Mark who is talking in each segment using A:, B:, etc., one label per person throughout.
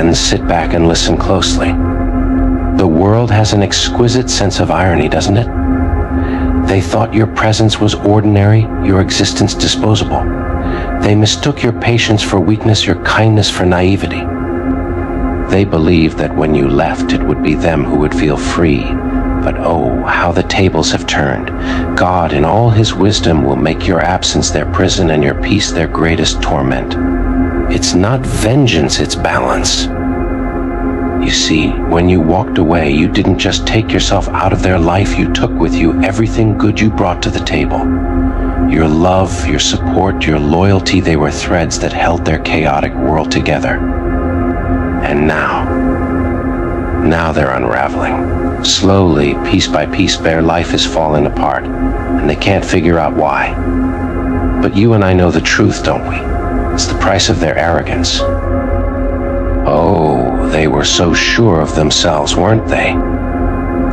A: friends, sit back and listen closely. The world has an exquisite sense of irony, doesn't it? They thought your presence was ordinary, your existence disposable. They mistook your patience for weakness, your kindness for naivety. They believed that when you left, it would be them who would feel free. But oh, how the tables have turned. God, in all his wisdom, will make your absence their prison and your peace their greatest torment. It's not vengeance, it's balance. You see, when you walked away, you didn't just take yourself out of their life, you took with you everything good you brought to the table. Your love, your support, your loyalty, they were threads that held their chaotic world together. And now they're unraveling. Slowly, piece by piece, their life is falling apart, and they can't figure out why. But you and I know the truth, don't we? It's the price of their arrogance. Oh, they were so sure of themselves, weren't they?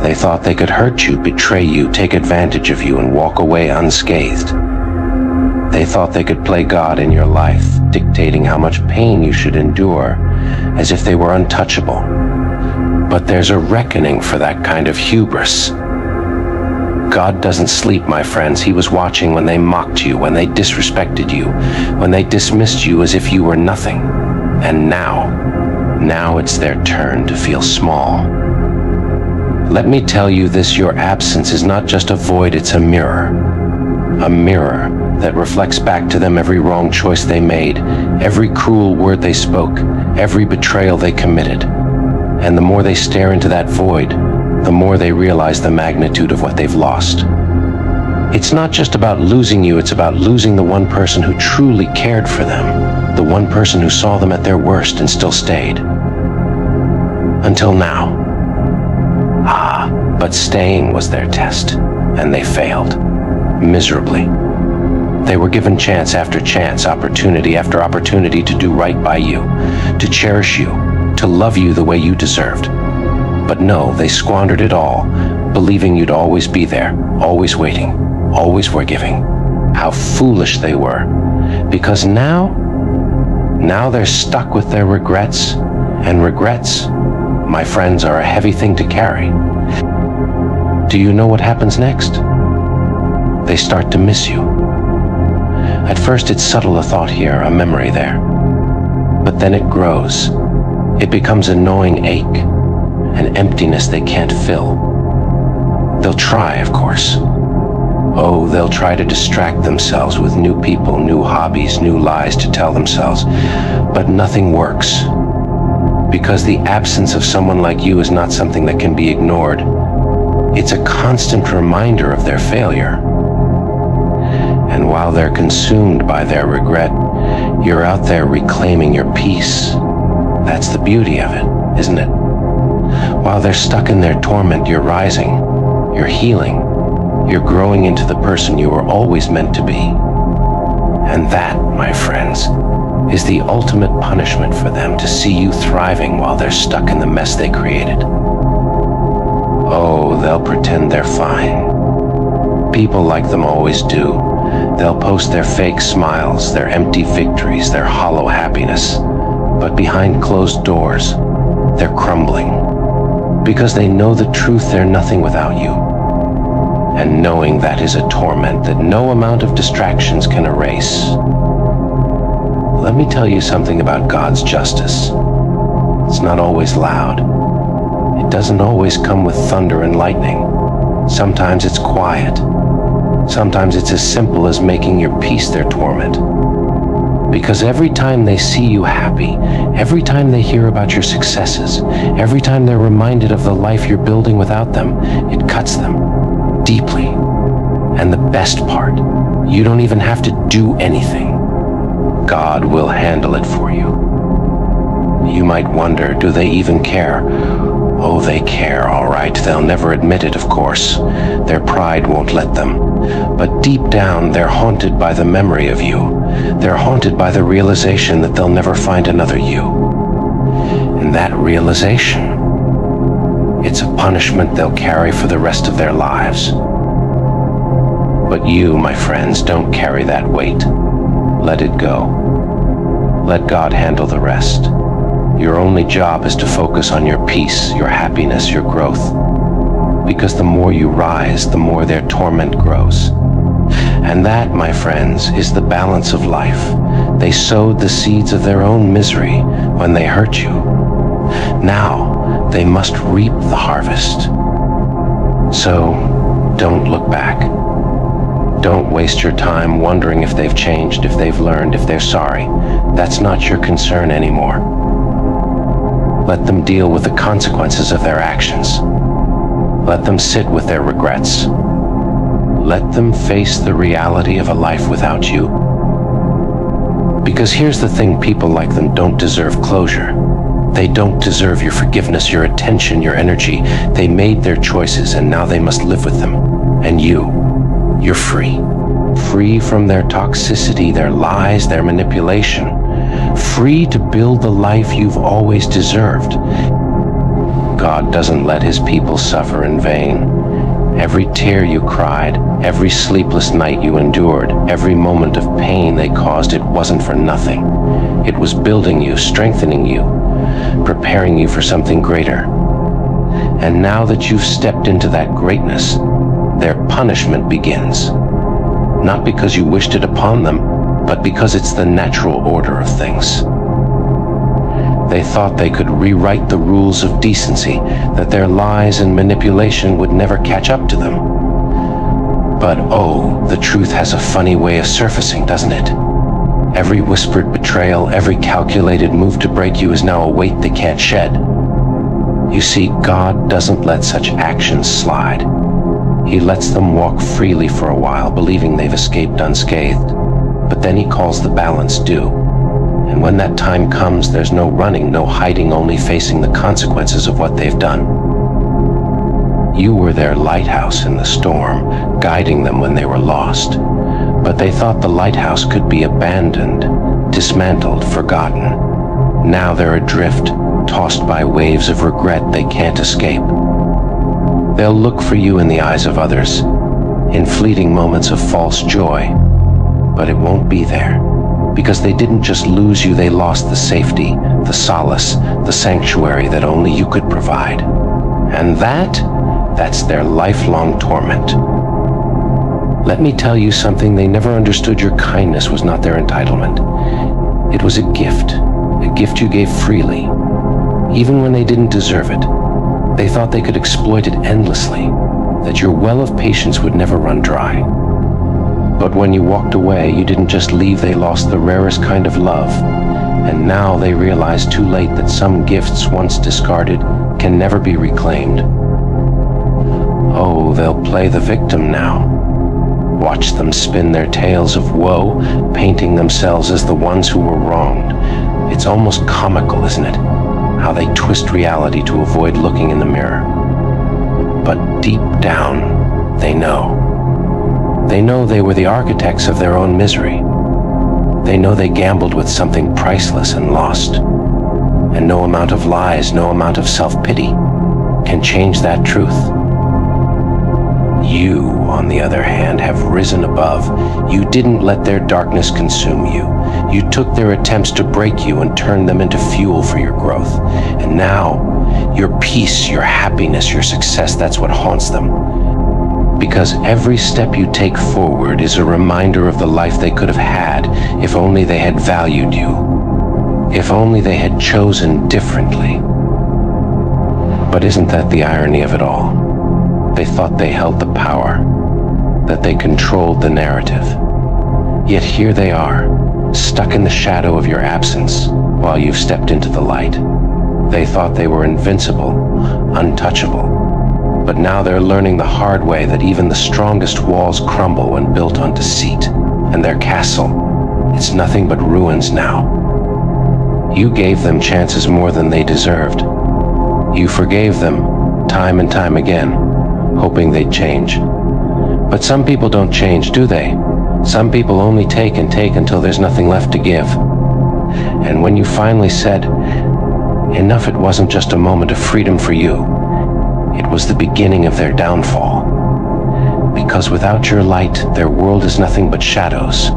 A: They thought they could hurt you, betray you, take advantage of you, and walk away unscathed. They thought they could play God in your life, dictating how much pain you should endure, as if they were untouchable. But there's a reckoning for that kind of hubris. God doesn't sleep, my friends. He was watching when they mocked you, when they disrespected you, when they dismissed you as if you were nothing. And now it's their turn to feel small. Let me tell you this, your absence is not just a void, it's a mirror that reflects back to them every wrong choice they made, every cruel word they spoke, every betrayal they committed. And the more they stare into that void, the more they realize the magnitude of what they've lost. It's not just about losing you, it's about losing the one person who truly cared for them, the one person who saw them at their worst and still stayed. Until now. But staying was their test, and they failed, miserably. They were given chance after chance, opportunity after opportunity to do right by you, to cherish you, to love you the way you deserved. But no, they squandered it all, believing you'd always be there, always waiting, always forgiving. How foolish they were. Because now they're stuck with their regrets, and regrets, my friends, are a heavy thing to carry. Do you know what happens next? They start to miss you. At first it's subtle, a thought here, a memory there. But then it grows. It becomes a gnawing ache, an emptiness they can't fill. They'll try, of course. Oh, they'll try to distract themselves with new people, new hobbies, new lies to tell themselves. But nothing works. Because the absence of someone like you is not something that can be ignored. It's a constant reminder of their failure. And while they're consumed by their regret, you're out there reclaiming your peace. That's the beauty of it, isn't it? While they're stuck in their torment, you're rising, you're healing, you're growing into the person you were always meant to be. And that, my friends, is the ultimate punishment for them, to see you thriving while they're stuck in the mess they created. Oh, they'll pretend they're fine. People like them always do. They'll post their fake smiles, their empty victories, their hollow happiness. But behind closed doors, they're crumbling. Because they know the truth, they're nothing without you. And knowing that is a torment that no amount of distractions can erase. Let me tell you something about God's justice. It's not always loud. It doesn't always come with thunder and lightning. Sometimes it's quiet. Sometimes it's as simple as making your peace their torment. Because every time they see you happy, every time they hear about your successes, every time they're reminded of the life you're building without them, it cuts them deeply. And the best part, you don't even have to do anything. God will handle it for you. You might wonder, do they even care? Oh, they care, all right. They'll never admit it, of course. Their pride won't let them. But deep down, they're haunted by the memory of you. They're haunted by the realization that they'll never find another you. And that realization, it's a punishment they'll carry for the rest of their lives. But you, my friends, don't carry that weight. Let it go. Let God handle the rest. Your only job is to focus on your peace, your happiness, your growth. Because the more you rise, the more their torment grows. And that, my friends, is the balance of life. They sowed the seeds of their own misery when they hurt you. Now, they must reap the harvest. So, don't look back. Don't waste your time wondering if they've changed, if they've learned, if they're sorry. That's not your concern anymore. Let them deal with the consequences of their actions. Let them sit with their regrets. Let them face the reality of a life without you. Because here's the thing, people like them don't deserve closure. They don't deserve your forgiveness, your attention, your energy. They made their choices and now they must live with them. And you're free. Free from their toxicity, their lies, their manipulation. Free to build the life you've always deserved. God doesn't let his people suffer in vain. Every tear you cried, every sleepless night you endured, every moment of pain they caused, it wasn't for nothing. It was building you, strengthening you, preparing you for something greater. And now that you've stepped into that greatness, their punishment begins. Not because you wished it upon them, but because it's the natural order of things. They thought they could rewrite the rules of decency, that their lies and manipulation would never catch up to them. But oh, the truth has a funny way of surfacing, doesn't it? Every whispered betrayal, every calculated move to break you is now a weight they can't shed. You see, God doesn't let such actions slide. He lets them walk freely for a while, believing they've escaped unscathed. But then he calls the balance due. And when that time comes, there's no running, no hiding, only facing the consequences of what they've done. You were their lighthouse in the storm, guiding them when they were lost. But they thought the lighthouse could be abandoned, dismantled, forgotten. Now they're adrift, tossed by waves of regret they can't escape. They'll look for you in the eyes of others, in fleeting moments of false joy. But it won't be there. Because they didn't just lose you, they lost the safety, the solace, the sanctuary that only you could provide. And that's their lifelong torment. Let me tell you something, they never understood your kindness was not their entitlement. It was a gift you gave freely, even when they didn't deserve it. They thought they could exploit it endlessly, that your well of patience would never run dry. But when you walked away, you didn't just leave, they lost the rarest kind of love. And now they realize too late that some gifts once discarded can never be reclaimed. Oh, they'll play the victim now. Watch them spin their tales of woe, painting themselves as the ones who were wronged. It's almost comical, isn't it? How they twist reality to avoid looking in the mirror. But deep down, they know. They know they were the architects of their own misery. They know they gambled with something priceless and lost. And no amount of lies, no amount of self-pity can change that truth. You, on the other hand, have risen above. You didn't let their darkness consume you. You took their attempts to break you and turned them into fuel for your growth. And now, your peace, your happiness, your success, that's what haunts them. Because every step you take forward is a reminder of the life they could have had if only they had valued you, if only they had chosen differently. But isn't that the irony of it all? They thought they held the power, that they controlled the narrative. Yet here they are, stuck in the shadow of your absence while you've stepped into the light. They thought they were invincible, untouchable. But now they're learning the hard way that even the strongest walls crumble when built on deceit. And their castle, it's nothing but ruins now. You gave them chances more than they deserved. You forgave them time and time again, hoping they'd change. But some people don't change, do they? Some people only take and take until there's nothing left to give. And when you finally said, enough, it wasn't just a moment of freedom for you. It was the beginning of their downfall. Because without your light, their world is nothing but shadows.